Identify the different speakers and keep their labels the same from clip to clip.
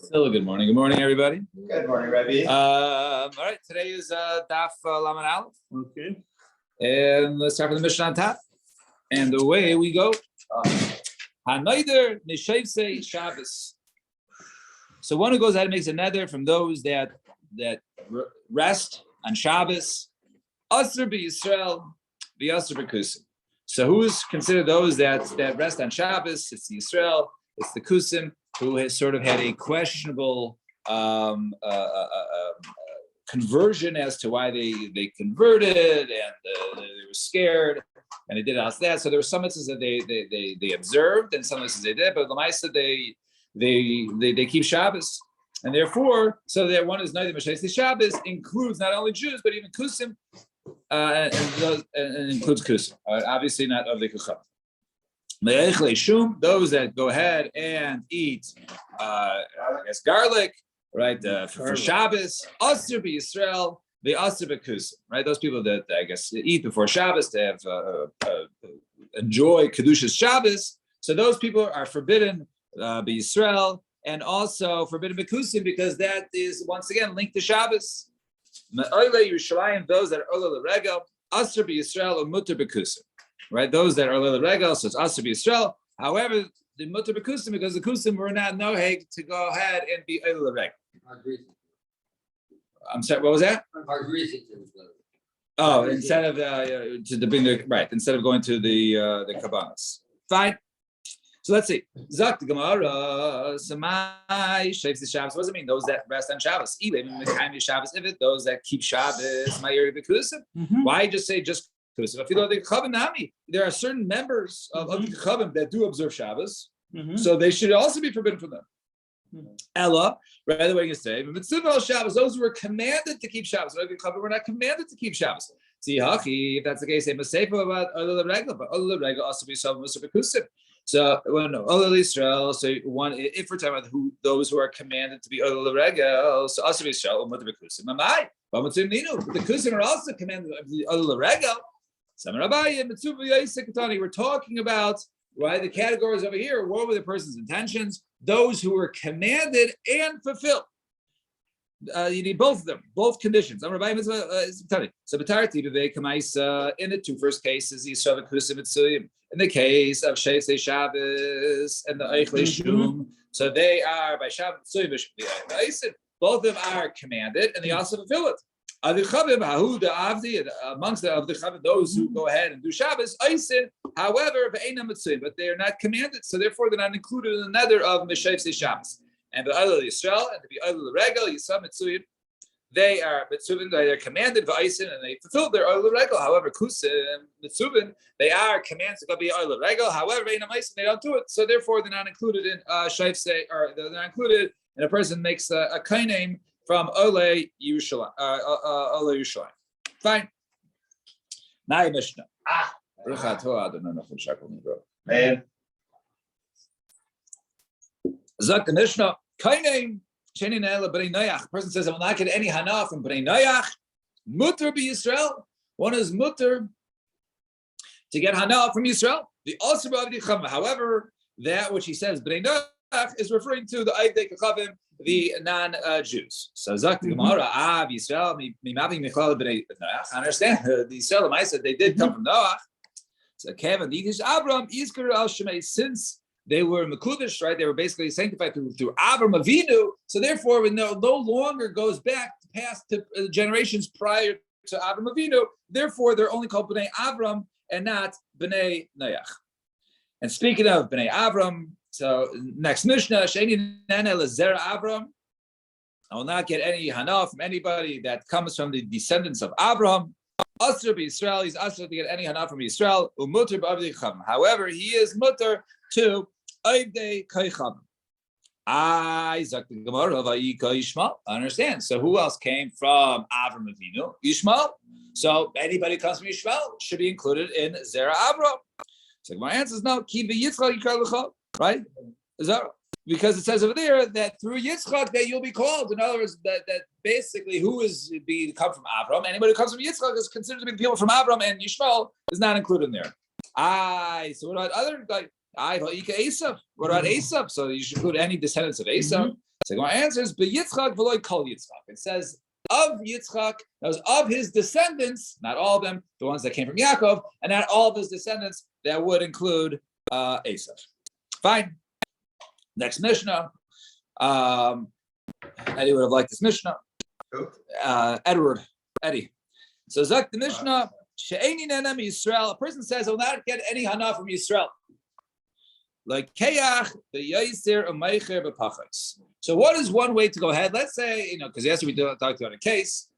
Speaker 1: Still good morning. Good morning, everybody.
Speaker 2: Good morning, Rebbe.
Speaker 1: All right, today is Daf Lamed Aleph.
Speaker 2: Okay.
Speaker 1: And let's start with the Mishnah on top. And away we go. Hanayder Nishayvsei Shabbos. So one who goes ahead and makes a neder from those that rest on Shabbos, Asr b'Yisrael, v'Asr b'Kusim. So who's considered those that rest on Shabbos? It's the Yisrael, it's the Kusim, who has sort of had a questionable conversion as to why they converted, and they were scared, and they did that. So there were some instances that they observed, and some instances they did, but Lamaisa they keep Shabbos, and therefore, so that one is neither Meshayis Shabbos includes not only Jews but even Kusim, and includes Kusim. Obviously, not of the Kucham. Those that go ahead and eat, garlic, right, for Shabbos, Asr b'Yisrael, the Asr b'Kusim, right? Those people that eat before Shabbos to have enjoy Kedushas Shabbos. So those people are forbidden b'Yisrael, and also forbidden b'Kusim, because that is once again linked to Shabbos. Those that are Ola L'Regel, Asr b'Yisrael or Mutter b'Kusim. Right, those that are Lila Regal, so it's Asr b'Yisrael. However, the Mutter b'Kusim, because the Kusim were not noheg to go ahead and be Lila Regal. I'm sorry, what was that? Oh, instead of to bring the right, instead of going to the Kabbalas. Fine. So let's see. Zak the Gemara, Samai shapes the Shabbos. What does it mean? Those that rest on Shabbos. Even Shabbos, if those that keep Shabbos, Ma'iri b'Kusim. Why just say just? If you know the Chavim Nami, there are certain members of the Chavim that do observe Shabbos, so they should also be forbidden from them. Ella, right the way you say, Mitzvah Shabbos, those who were commanded to keep Shabbos, the Chavim were not commanded to keep Shabbos. See, Hachi, if that's the case, say Masefa about Ola Regel, but Ola Regel also be some Musa Bekusim. So when Ola Yisrael, so one, if we're talking about those who are commanded to be Ola Regel, so also be Yisrael, Muta Bekusim. Amai, but the Kusim are also commanded to be Ola Regel. We're talking about, right, the categories over here. What were the person's intentions? Those who were commanded and fulfilled. You need both of them, both conditions. So in the two first cases, in the case of Sheisei Shabbos and the Eichlei Shum, so they are by Shabbos, both of them are commanded and they also fulfill it. Amongst the Chavim, those who go ahead and do Shabbos, however, but they are not commanded, so therefore they're not included in the nether of Meshayvsei Shabbos. And the Ola Yisrael and the Ola Regel, Yisam Mitzuyim, they are Mitzuvin, they are commanded V'Aisin, and they fulfilled their Ola Regel. However, Kusim Mitzuvin, they are commanded to be Ola Regel. However, they don't do it, so therefore they're not included in Shayvsei, or they're not included, and a person makes a kainame from Ole Yerushalayim. Fine. Now Mishnah.
Speaker 2: Man.
Speaker 1: Zak the Mishnah. Kainei Sheni Ne'ela B'nei Noach. Person says, I will not get any hana from B'nei Noach. Mutter b'Yisrael. One is mutter to get hana from Yisrael. The also b'avdi Chama. However, that which he says B'nei Noach is referring to the Aydei Kachavim, the non-Jews. So Zak the Gemara, Yisrael, Mimavi Michal B'nei Noach. I understand the Yisrael, I said they did come from Noach. So Kevin, the Abram, Yizkar al Shemay, since they were Mekudesh, right? They were basically sanctified through Avram Avinu. So therefore, it no longer goes back past to generations prior to Avram Avinu. Therefore, they're only called B'nei Avram and not B'nei Noach. And speaking of B'nei Avram, so next Mishnah, Sheini Nene Lezer Avram. I will not get any hana from anybody that comes from the descendants of Avram. Asr b'Yisrael, he's asr to get any hana from Yisrael. Umutter b'avdei Chacham. However, he is mutter to avdei Chacham. Isaac the Gemara of Ayika Yishmael. I understand. So who else came from Avram Avinu? Yishmael. So anybody who comes from Yishmael should be included in Zera Avram. So my answer is no. Ki v'Yitzchak yikar l'cha. Right? Is that because it says over there that through Yitzchak that you'll be called. In other words, that basically who is come from Avram? Anybody who comes from Yitzchak is considered to be the people from Avram, and Yishmael is not included in there. So what about other What about Esav? So you should include any descendants of Esav. So my answer is Yitzchak v'loy kol Yitzchak. It says of Yitzchak, that was of his descendants, not all of them, the ones that came from Yaakov, and not all of his descendants. That would include Esav. Fine. Next Mishnah. Eddie would have liked this Mishnah. Eddie. So Zak the Mishnah, She'eni Nenem Yisrael. A person says, I will not get any hana from Yisrael. Like Keach, the Yaisir, Umaycher, Bepachas. So what is one way to go ahead? Let's say, because yesterday we talked about a case.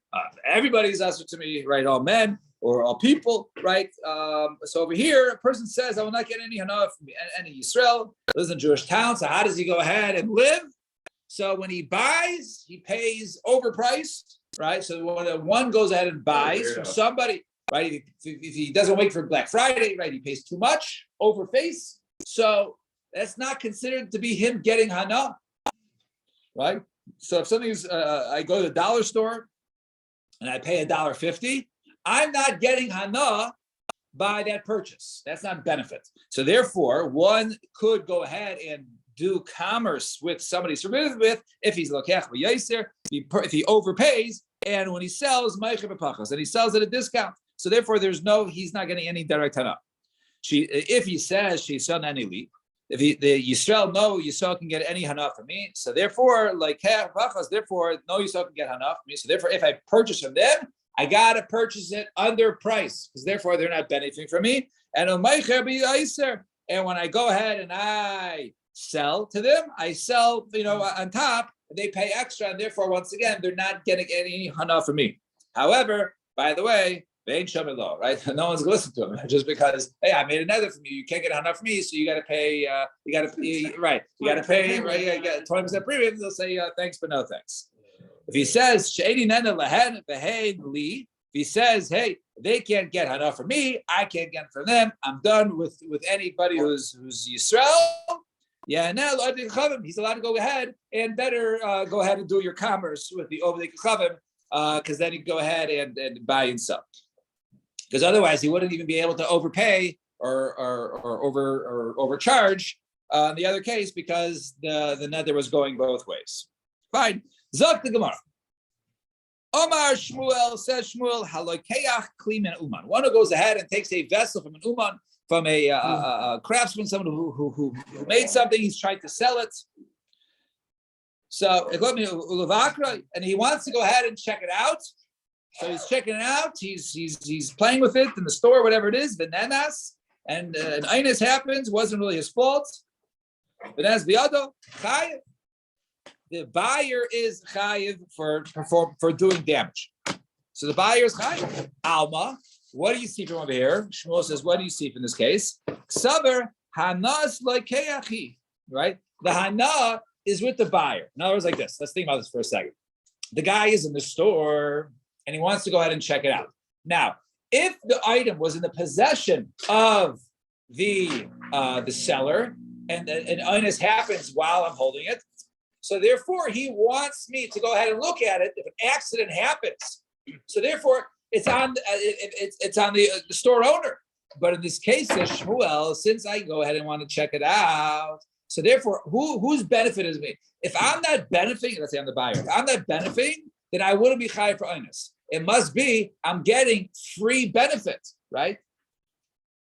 Speaker 1: Everybody's answer to me, right? All men or all people, right? So over here, a person says, I will not get any hana from any Yisrael. Lives in a Jewish town. So how does he go ahead and live? So when he buys, he pays overpriced, right? So when one goes ahead and buys from somebody, right? If he doesn't wait for Black Friday, right? He pays too much, overface. So that's not considered to be him getting hana, right? So if something's, I go to the dollar store and I pay $1.50, I'm not getting hana by that purchase. That's not benefit. So therefore, one could go ahead and do commerce with somebody he's familiar with if he's lokech v'yaser, if he overpays, and when he sells meicher b'pachas, and he sells at a discount. So therefore, he's not getting any direct hana. If he says she's son any leap, if the Yisrael can get any hana from me. So therefore, like b'pachas, therefore no Yisrael can get hana from me. So therefore, if I purchase from them, I gotta purchase it under price because therefore they're not benefiting from me. And meicher b'yaser, and when I go ahead and I sell to them, I sell, on top, they pay extra, and therefore, once again, they're not getting any hana from me. However, by the way, they ain't showing law, right? No one's going to listen to them just because, hey, I made another from you. You can't get hana from me, so you got to pay, right? You got to pay, right? You got 20% premium. They'll say, thanks, but no thanks. If he says, if he says, hey, they can't get hana from me, I can't get from them, I'm done with anybody who's Yisrael. Yeah, now he's allowed to go ahead and better go ahead and do your commerce with the Ovdei Kachavim, because then you can go ahead and buy and sell. Because otherwise, he wouldn't even be able to overpay or overcharge in the other case because the nether was going both ways. Fine. Zok the Gemara. Omar Shmuel says Shmuel halokeach kli min uman. One who goes ahead and takes a vessel from an uman, from a craftsman, someone who made something, he's trying to sell it. So and he wants to go ahead and check it out. So he's checking it out. He's playing with it in the store, whatever it is. Venenas and an inus happens. Wasn't really his fault. Venenas biado chayiv. The buyer is chayiv for doing damage. So the buyer is chayiv. Alma. What do you see from over here? Shmuel says, what do you see from this case? Ksaber hanas lokeachi, right? The hana is with the buyer. In other words, like this. Let's think about this for a second. The guy is in the store and he wants to go ahead and check it out. Now, if the item was in the possession of the seller and inus happens while I'm holding it, so therefore he wants me to go ahead and look at it if an accident happens. So therefore, it's on the store owner. But in this case, says Shmuel, since I go ahead and want to check it out, so therefore, whose benefit is me? If I'm not benefiting, let's say I'm the buyer, if I'm not benefiting, then I wouldn't be chayav for inus. It must be I'm getting free benefit, right?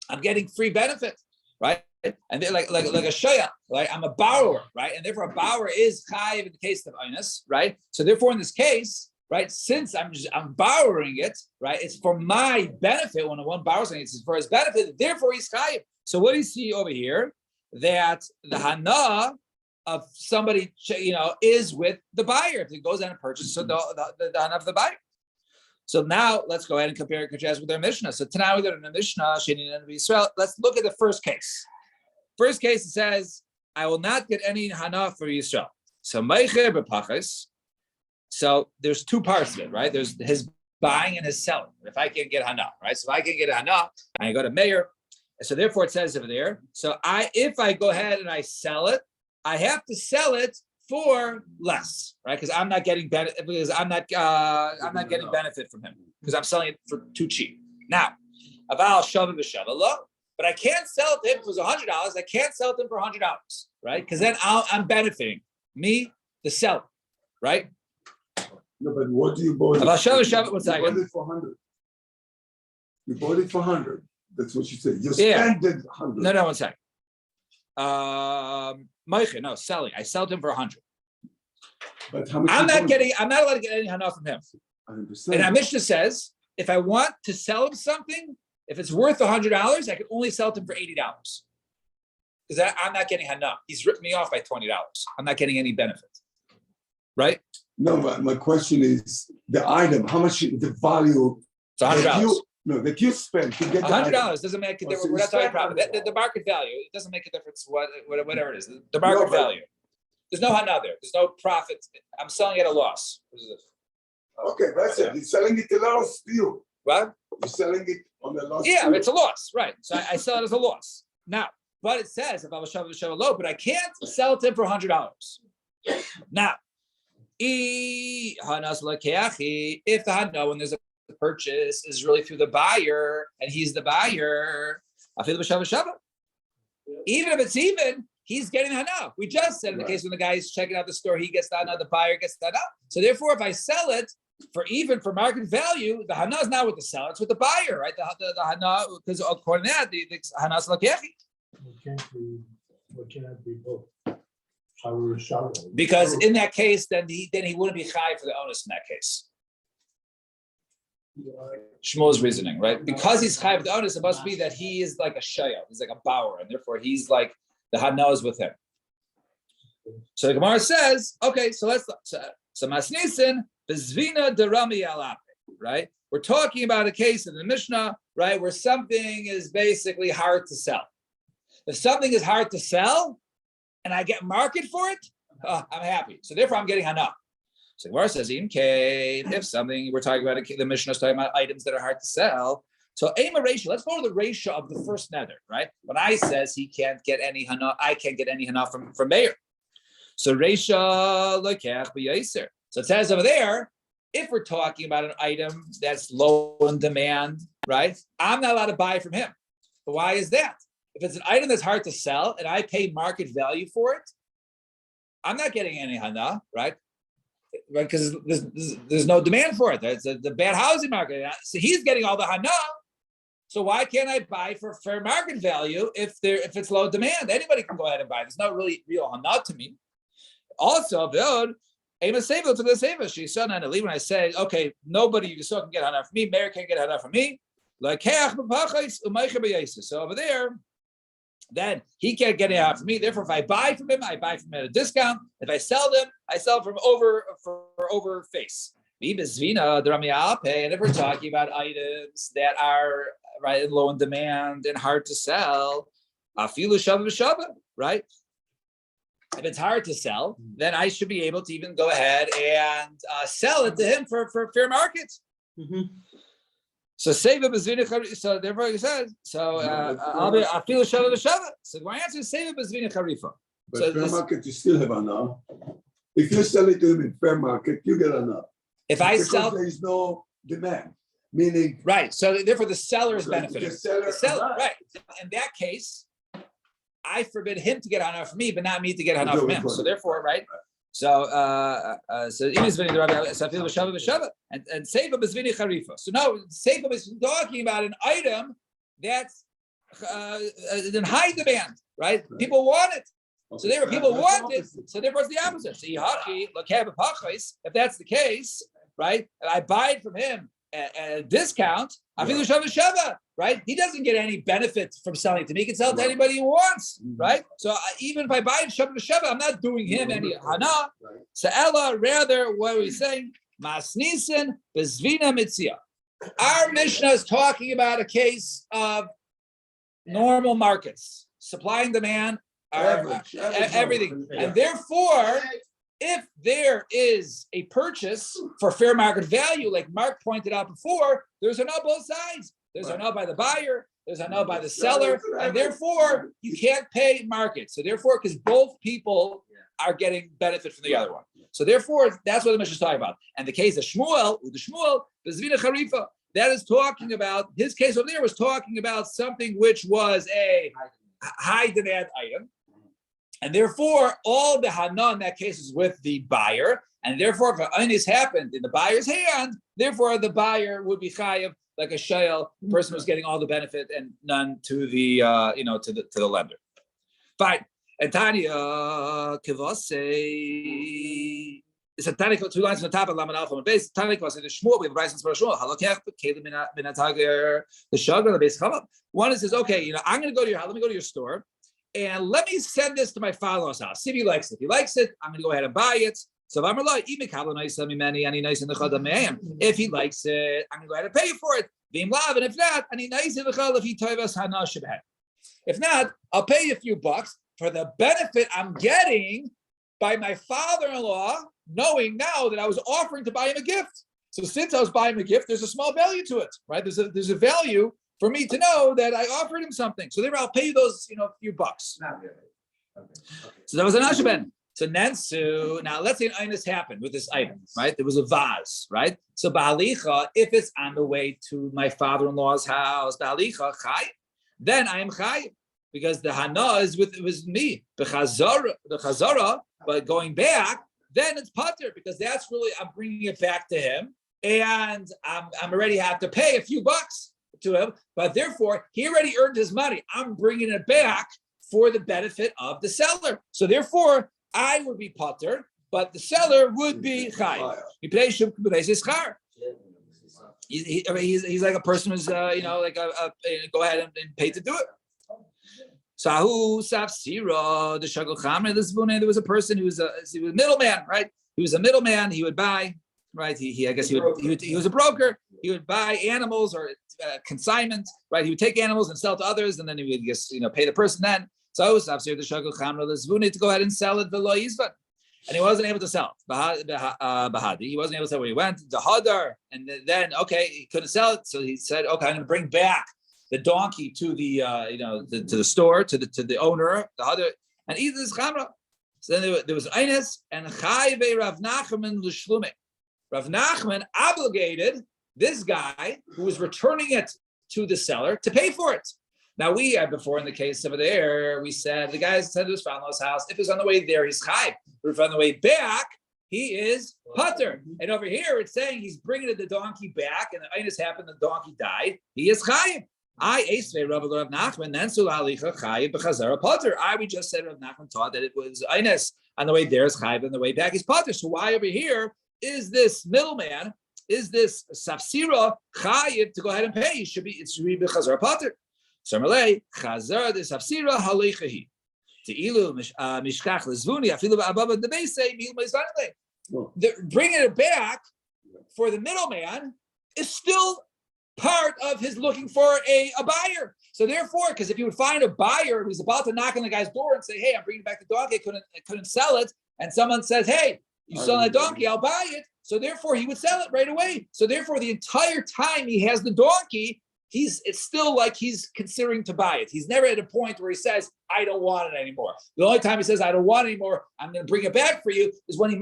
Speaker 1: I'm getting free benefit, right? And they're like a shaya, right? I'm a borrower, right? And therefore, a borrower is chayav in the case of inus, right? So therefore, in this case, right, since I'm borrowing it, right, it's for my benefit. When one borrows something, it's for his benefit. Therefore, he's chayav. So what do you see over here? That the hana of somebody, is with the buyer. If he goes out and purchases, so the hana of the buyer. So now let's go ahead and compare and contrast with our Mishnah. So tonight we got in the Mishnah, Israel. Let's look at the first case. First case, it says, I will not get any hana for Yisrael. So meicher b'pachas. So there's two parts of it, right? There's his buying and his selling. If I can't get hana, right? So if I can get hana, I go to Meir. So therefore it says over there. So if I go ahead and I sell it, I have to sell it for less, right? Because I'm not getting benefit. Because I'm not getting benefit from him because I'm selling it for too cheap. Now, aval shava v'shava, but I can't sell it to him if it was $100. I can't sell it to him for $100, right? Because then I'm benefiting. Me the seller, right?
Speaker 3: No, but what do you buy it?
Speaker 1: About Shabbat, one
Speaker 3: You bought
Speaker 1: second.
Speaker 3: it for 100. You bought it for 100. That's what you said. You
Speaker 1: Yeah.
Speaker 3: spent it 100.
Speaker 1: No, 1 second. Meicher, no, selling. I sold him for 100.
Speaker 3: But how much?
Speaker 1: I'm
Speaker 3: you
Speaker 1: not
Speaker 3: bought
Speaker 1: getting. I'm not allowed to get any hana from him.
Speaker 3: it? I understand.
Speaker 1: And our Mishnah says, if I want to sell him something, if it's worth $100, I can only sell it him for $80. Because I'm not getting hana. He's ripped me off by $20. I'm not getting any benefit. Right?
Speaker 3: No, but my question is the item. How much the value?
Speaker 1: It's $100.
Speaker 3: That you spent to get the
Speaker 1: $100
Speaker 3: item.
Speaker 1: doesn't make a
Speaker 3: Oh,
Speaker 1: difference.
Speaker 3: so
Speaker 1: We're
Speaker 3: you
Speaker 1: not talking
Speaker 3: spent
Speaker 1: profit. The
Speaker 3: $100.
Speaker 1: market value, it doesn't make a difference. Whatever it is, the market
Speaker 3: No, but-
Speaker 1: value. There's no hana there. There's no profit. I'm selling at a loss.
Speaker 3: Okay, that's it. You're selling it at a loss still.
Speaker 1: What?
Speaker 3: You're selling it on a loss.
Speaker 1: Yeah,
Speaker 3: still.
Speaker 1: it's a loss, right? So I sell it as a loss. Now, but it says if I was low, but I can't sell it to him for $100. Now, if the hana when there's a purchase is really through the buyer and he's the buyer, even if it's even, he's getting the hana. We just said in the case when the guy is checking out the store, he gets the hana, the buyer gets the hana. So therefore, if I sell it for market value, the hana is not with the seller, it's with the buyer, right? The hana, because according to that, the hana is lakechi.
Speaker 4: What can it be both? Shower.
Speaker 1: Because in that case, then he wouldn't be chai for the onus in that case. Shmuel's reasoning, right? Because he's chai for the onus, it must be that he is like a shayel, he's like a bower, and therefore he's like the hana is with him. So the Gemara says, okay, so masnisin bezvina derami alape, right? We're talking about a case in the Mishnah, right, where something is basically hard to sell. If something is hard to sell, and I get market for it, I'm happy. So therefore, I'm getting hana. So the Gemara says, if something we're talking about, the Mishnah is talking about items that are hard to sell. So Ema ratio. Let's go to the ratio of the first nether, right? When I says he can't get any hana, I can't get any hana from Meir. So ratio lekech b'yaser. So it says over there, if we're talking about an item that's low in demand, right? I'm not allowed to buy from him. But why is that? If it's an item that's hard to sell and I pay market value for it, I'm not getting any hana, right? Because there's no demand for it. It's the bad housing market. So he's getting all the hana. So why can't I buy for fair market value if it's low demand? Anybody can go ahead and buy. There's no real hana to me. Also, when I say, okay, nobody you saw can get hana from me, Meir can't get hana from me. So over there, then he can't get it out from me. Therefore, if I buy from him, I buy from him at a discount. If I sell them, I sell from over face. And if we're talking about items that are right low in demand and hard to sell, right? If it's hard to sell, then I should be able to even go ahead and sell it to him for fair market. Mm-hmm. So save it. So therefore he says. So I feel shava v'shava. So my answer is save it bezvina charifa.
Speaker 3: But
Speaker 1: So
Speaker 3: fair market, you still have hana. If you sell it to him in fair market, you get hana.
Speaker 1: if I
Speaker 3: Because
Speaker 1: sell,
Speaker 3: there is no demand, meaning
Speaker 1: right? So therefore the seller is
Speaker 3: So
Speaker 1: benefiting.
Speaker 3: the seller-
Speaker 1: Right? In that case, I forbid him to get hana from me, but not me to get hana from him. So therefore, right? So even and seifa bezvini charifa. So no, seifa is talking about an item that's in high demand, right? People want it. So therefore, people want it. So therefore, it's the opposite. So if that's the case, right? And I buy it from him at a discount. Right? He doesn't get any benefit from selling it to me. He can sell it to anybody he wants, right? So even if I buy it Shabbat, I'm not doing him any hana. So Ella, rather, what are we saying? Masnisin bezvina mitzia. Our Mishnah is talking about a case of normal markets, supply and demand, everything, and therefore, if there is a purchase for fair market value, like Mark pointed out before, there's an up both sides. There's an up by the buyer, there's an up by the seller, and therefore you can't pay market. So therefore, because both people are getting benefit from the other one. So therefore, that's what the Mishnah is talking about. And the case of Shmuel, the Zvina Charifa, that is talking about, his case over there was talking about something which was a high demand item. And therefore, all the hana in that case is with the buyer. And therefore, if an inus happened in the buyer's hand, therefore the buyer would be chayav like a shayel, the person who's getting all the benefit and none to the to the lender. Fine. And Tanya Kivase. It's a Tanya, 2 lines on the top of Laman Alpha and base. Tanya Kivase, the Shmuel, we have a Bryson Shmuel. Halakech, Kalim Minatager, the Shagar, the base. One is says, okay, I'm going to go to your house. Let me go to your store. And let me send this to my father-in-law's house. See if he likes it. If he likes it, I'm going to go ahead and buy it. So if he likes it, I'm going to go ahead and pay for it. And if not, I'll pay you a few bucks for the benefit I'm getting by my father-in-law, knowing now that I was offering to buy him a gift. So since I was buying him a gift, there's a small value to it, right? There's a value for me to know that I offered him something. So therefore, I'll pay you those, a few bucks.
Speaker 2: Not really. Okay.
Speaker 1: So that was an ashben. So Nensu, now let's say an inus happened with this item, right? There was a vase, right? So Ba'alicha, if it's on the way to my father-in-law's house, Ba'alicha, chai, then I am chai, because the hana is with me. The chazara, but going back, then it's pater, because that's really, I'm bringing it back to him, and I'm already have to pay a few bucks to him, but therefore, he already earned his money. I'm bringing it back for the benefit of the seller. So therefore, I would be pater, but the seller would be chayav. He's like a person who's go ahead and pay to do it. Sahu Safsira, the Shagul Chamre, this Bune, there was a person who was a middleman, right? He was a middleman. He would buy, right? He was a broker. He would buy animals or consignment, right? He would take animals and sell to others, and then he would just pay the person then. So the Shagul Chamre, the Zvune, to go ahead and sell it the lo yizvan, and he wasn't able to sell it. Bahadi, he wasn't able to sell where he went. The Hadar, and then he couldn't sell it, so he said, okay, I'm going to bring back the donkey to the to the store, to the owner, the other, and eat this chamra. So then there was Eines and Chayve Rav Nachman l'shlume. Rav Nachman obligated this guy who was returning it to the seller to pay for it. Now we had before in the case over there, we said the guy said to his father-in-law's house, if he's on the way there, he's chayv. But if on the way back, he is pater. And over here, it's saying he's bringing the donkey back, and the Eines happened, the donkey died. He is chayv. We just said Rav Nachman taught that it was Eines on the way there is chayv, and the way back is pater. So why over here is this middleman? Is this safsira chayiv to go ahead and pay? It should be b'chazara pater. Samalei chazar the safsira halichahi. Teilu mishkach lezvuni afilu ababa the base say mil meizvanle. Bringing it back for the middleman is still part of his looking for a buyer. So therefore, because if you would find a buyer who's about to knock on the guy's door and say, hey, I'm bringing back the donkey, I couldn't sell it, and someone says, hey, you sell that donkey, I'll buy it. So therefore, he would sell it right away. So therefore, the entire time he has the donkey, it's still like he's considering to buy it. He's never at a point where he says, I don't want it anymore. The only time he says, I don't want it anymore, I'm going to bring it back for you, is when he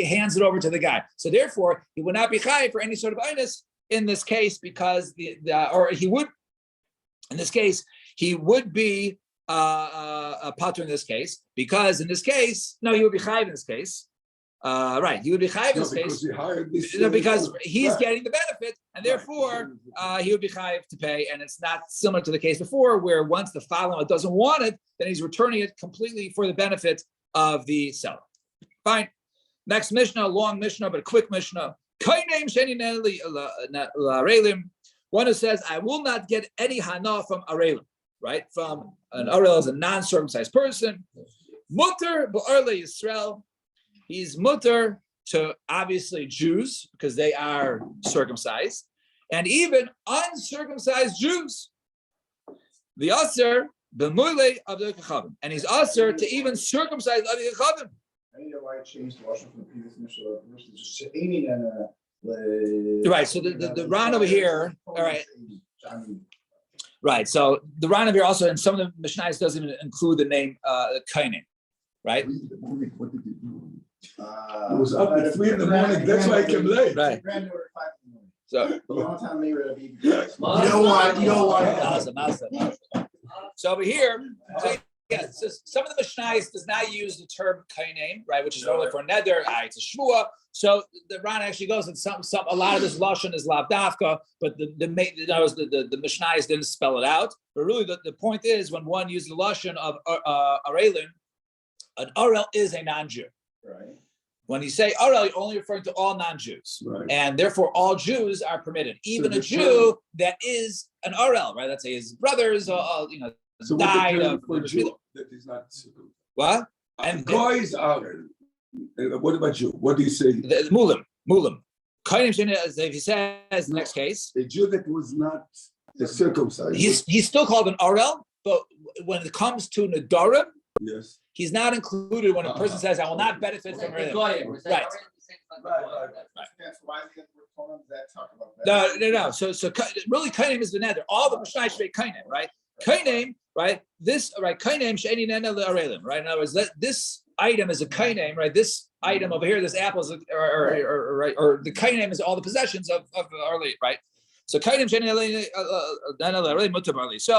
Speaker 1: hands it over to the guy. So therefore, he would not be chayav for any sort of inus in this case, because he would be a pater in this case, because in this case, no, he would be chayav in this case. Right, he would be chayav in this case because he's getting the benefit, and therefore he would be chayav to pay. And it's not similar to the case before, where once the follower doesn't want it, then he's returning it completely for the benefit of the seller. Fine. Next Mishnah, long Mishnah, but a quick Mishnah. One who says, I will not get any hana from arelim, right? From an arel is a non-circumcised person. Mutter ba'arle Yisrael. He's mutter to obviously Jews because they are circumcised, and even uncircumcised Jews. The aser b'muile of the kachavim, and he's aser to even circumcised of the kachavim.
Speaker 2: I need why it changed the Russian from the previous Mishnah.
Speaker 1: Right. So the Ran over here. All right. Right. So the Ran over here also, in some of the Mishnayos doesn't even include the name Kainin. Right.
Speaker 3: It was up at 3 a.m. That's why I came late.
Speaker 1: Right. So
Speaker 2: you don't want.
Speaker 1: So over here, yeah. So some of the Mishnayos does not use the term kainem, right, which is only for neder. It's a shmua. So the Ran actually goes and some a lot of this lashon is lavdafka, but the Mishnayos didn't spell it out. But really, the point is when one uses the lashon of arelim, an arel is a non-Jew.
Speaker 2: Right.
Speaker 1: When you say arel, you're only referring to all non-Jews,
Speaker 3: Right.
Speaker 1: and therefore all Jews are permitted, even
Speaker 3: So
Speaker 1: a
Speaker 3: the
Speaker 1: Jew that is an arel, right? Let's say his brothers,
Speaker 3: So
Speaker 1: died
Speaker 3: what the
Speaker 1: of
Speaker 3: term for Jew that is not circumcised?
Speaker 1: what?
Speaker 3: And guys are. What about you? What do you say?
Speaker 1: The mulim. If he says the next case,
Speaker 3: A Jew that was not circumcised.
Speaker 1: he's still called an arel, but when it comes to nedarim,
Speaker 3: Yes.
Speaker 1: he's not included when a person says, "I will not benefit from it." Right.
Speaker 2: That's why the word does that talk about that?
Speaker 1: No. So really, kainem is the nether. All the Mishnah should be kainem, right? Kainem, right? This, right? Kainem she'eni neder le'arelim, right? In other words, this item is a kainem, right? This item over here, this apple is, or the kainem is all the possessions of early, right? So kainem she'eni neder le'arelim mutar barli. So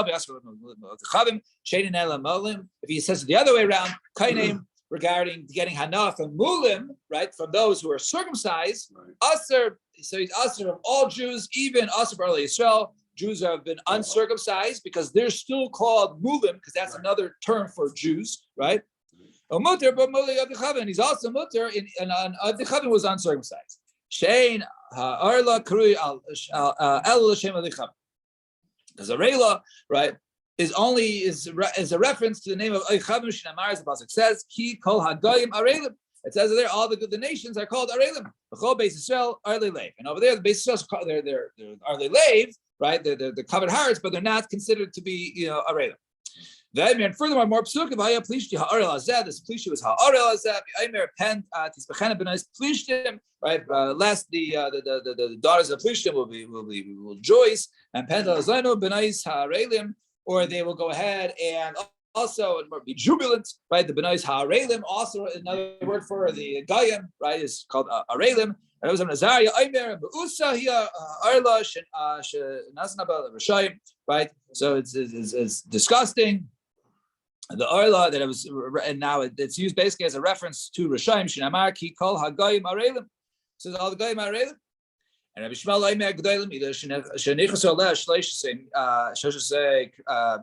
Speaker 1: if he says it the other way around, kainem regarding getting hana from mulim, right, from those who are circumcised, aser. So he's aser of all Jews, even aser barli Yisrael. Jews have been uncircumcised because they're still called mulim, because that's another term for Jews, right? Mutter, but muli Avichavin, he's also mutter, and Avichavin was uncircumcised. Shein ha'arla krui el l'shem Avichavin, because Arela, right, is a reference to the name of Avichavin. Shinamar, as the pasuk says, ki kol hagoyim arelim. It says there all the nations are called arelim. B'chol Beis Yisrael arle leiv, and over there the Beis Yisrael they're arle leiv. Right, they're covered hearts, but they're not considered to be, arelim. And furthermore, more psukim, haya plishti ha'arel hazeh. This plishti was ha'arel hazeh. Aimer pen tisbechena b'nais plishtim. Right, lest the daughters of plishtim will rejoice, and pen hazeno b'nais ha'arelim, or they will go ahead and also be jubilant. Right, the b'nais ha'arelim, also another word for the gayim, right, is called arelim. Right, so it's disgusting. The arla that it was, and now it's used basically as a reference to Rishayim. Shinamar ki kol hagayim arelim. So all the gayim arelim. And Rabbi Shmuel Aimer G'daylim either shenichas oleh shlosh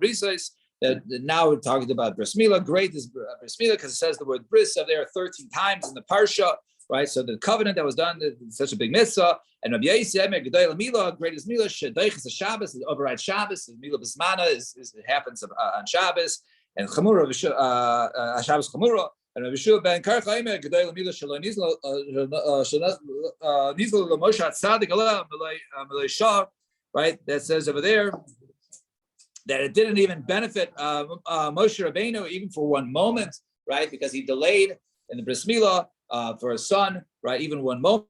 Speaker 1: brisais. That now we're talking about bris milah. Great is bris milah because it says the word bris there 13 times in the parsha. Right, so the covenant that was done, such a big mitzvah, and Rabbi Yossi Emer Gedol Milah, greatest milah, shedaychas Shabbos, the override Shabbos, the milah bismana it happens on Shabbos, and Chamura Shabbos Chamura, and Rabbi Shua ben Karcha Emer Gedol Milah Shalom Nizla Lamoshat Sadik Allah Malay Shah, right? That says over there that it didn't even benefit Moshe Rabbeinu even for one moment, right? Because he delayed in the bris milah. For his son, right? Even one moment.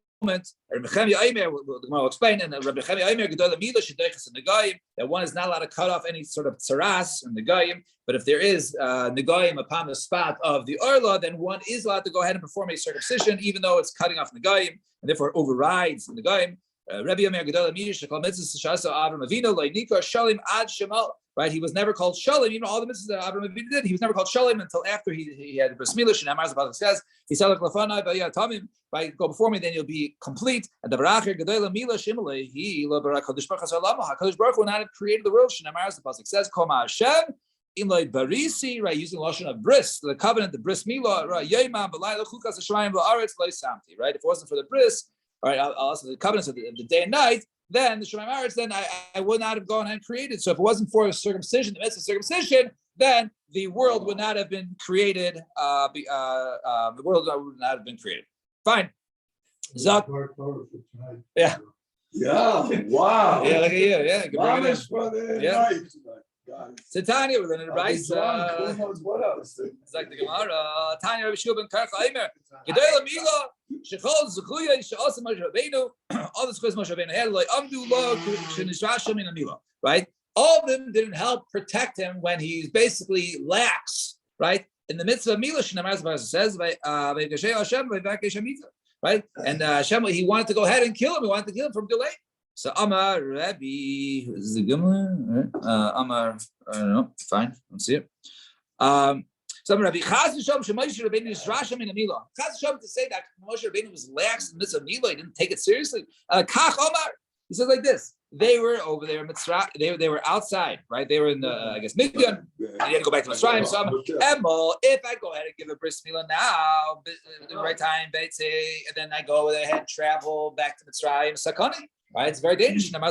Speaker 1: Rabbi Chemi Aimer, the Gemara will explain, and Rabbi Chemi Aimer Gedol Milah Shedeichas and Negayim, that one is not allowed to cut off any sort of tsaras and Negayim, but if there is Negayim upon the spot of the Orla, then one is allowed to go ahead and perform a circumcision, even though it's cutting off Negayim, and therefore overrides Negayim. Rabbi Aimer Gedol Milah Shekal Mitzvah Shasa Avram Avinu Leinika Shalim Ad Shemal. Right, he was never called Shalom. Even all the mitzvahs that Abraham Avinu did, he was never called Shalom until after he had bris milah. And Amar Zabal says, he said, "Right, go before me, then you'll be complete." And the Baracher Gedol Milah Shimlei, he lo Barak Hakadosh Baruch Hu Hakadosh Baruch Hu would not have created the world. And Amar Zabal says, "Koma Hashem imloi barisi," right, using the lashon of bris, the covenant, the bris milah, right, Yomam B'Layla Chukas Hashemayim V'Aretz Lo Samti, right. If it wasn't for the bris, all right, also the covenants of the day and night. Then the Shemayim Aretz, then I would not have gone and created. So if it wasn't for circumcision, the mitzvah of circumcision, then the world would not have been created. The world would not have been created. Fine. Zak. Yeah.
Speaker 3: Yeah. Wow.
Speaker 1: Yeah, look at you. Yeah.
Speaker 3: Mamish for the night tonight, guys.
Speaker 1: So Tanya, we're going to rice.
Speaker 3: Who knows what else?
Speaker 1: It's like the Gemara. Tanya Rabbi Shua ben Karcha Aimer. Gedol Milah. Shechol Zuchuya She'asa Moshe Rabbeinu. All the schools Moshe Rabbeinu had, like Amdu Lo Shenishvasham in Amila. Right. All of them didn't help protect him when he's basically lax. Right. In the midst of Milah, Shnamar says, right. And Hashem, he wanted to go ahead and kill him. He wanted to kill him from delay. So Amar Rabbi, who's the Gemara? Amar, I don't know. Fine. Let's see it. So Rabbi Chaz v'Shalom Moshe Rabbeinu is Rasham in a Milah. Chaz v'Shalom to say that Moshe Rabbeinu was lax in the midst of Milah, he didn't take it seriously. Kach Omar, he says like this: they were over there in Mitzrayim, they were outside, right? They were in the I guess Midian. They had to go back to Mitzrayim. So Emel, if I go ahead and give a bris milah now, the right time, Beitzei, and then I go ahead, travel back to Mitzrayim, Sakani. Right, it's very dangerous. Right,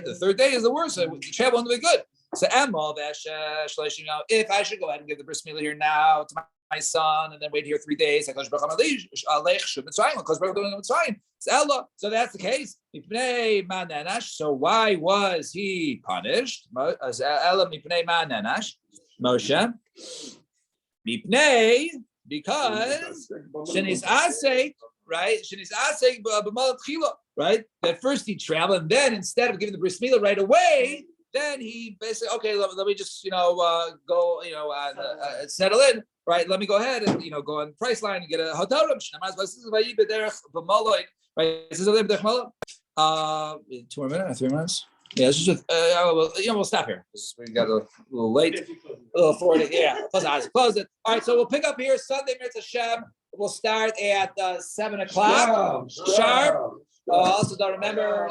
Speaker 1: the third day is the worst. So you travel on the way good. So Emel, if I should go ahead and give the bris milah here now to my son, and then wait here 3 days, so that's the case. So why was he punished? Moshe, because Shenis Asek. Right, right. That first he traveled, and then instead of giving the bris milah right away, then he basically let me just go settle in. Right, let me go ahead and go on Priceline and get a hotel room. Right, this is 2 more minutes, 3 minutes. Yeah, this is just we'll stop here. We got a little late, a little 40. Yeah, close it. All right, so we'll pick up here Sunday, Mitzvah Shem. We'll start at 7 o'clock sharp. Also, don't remember.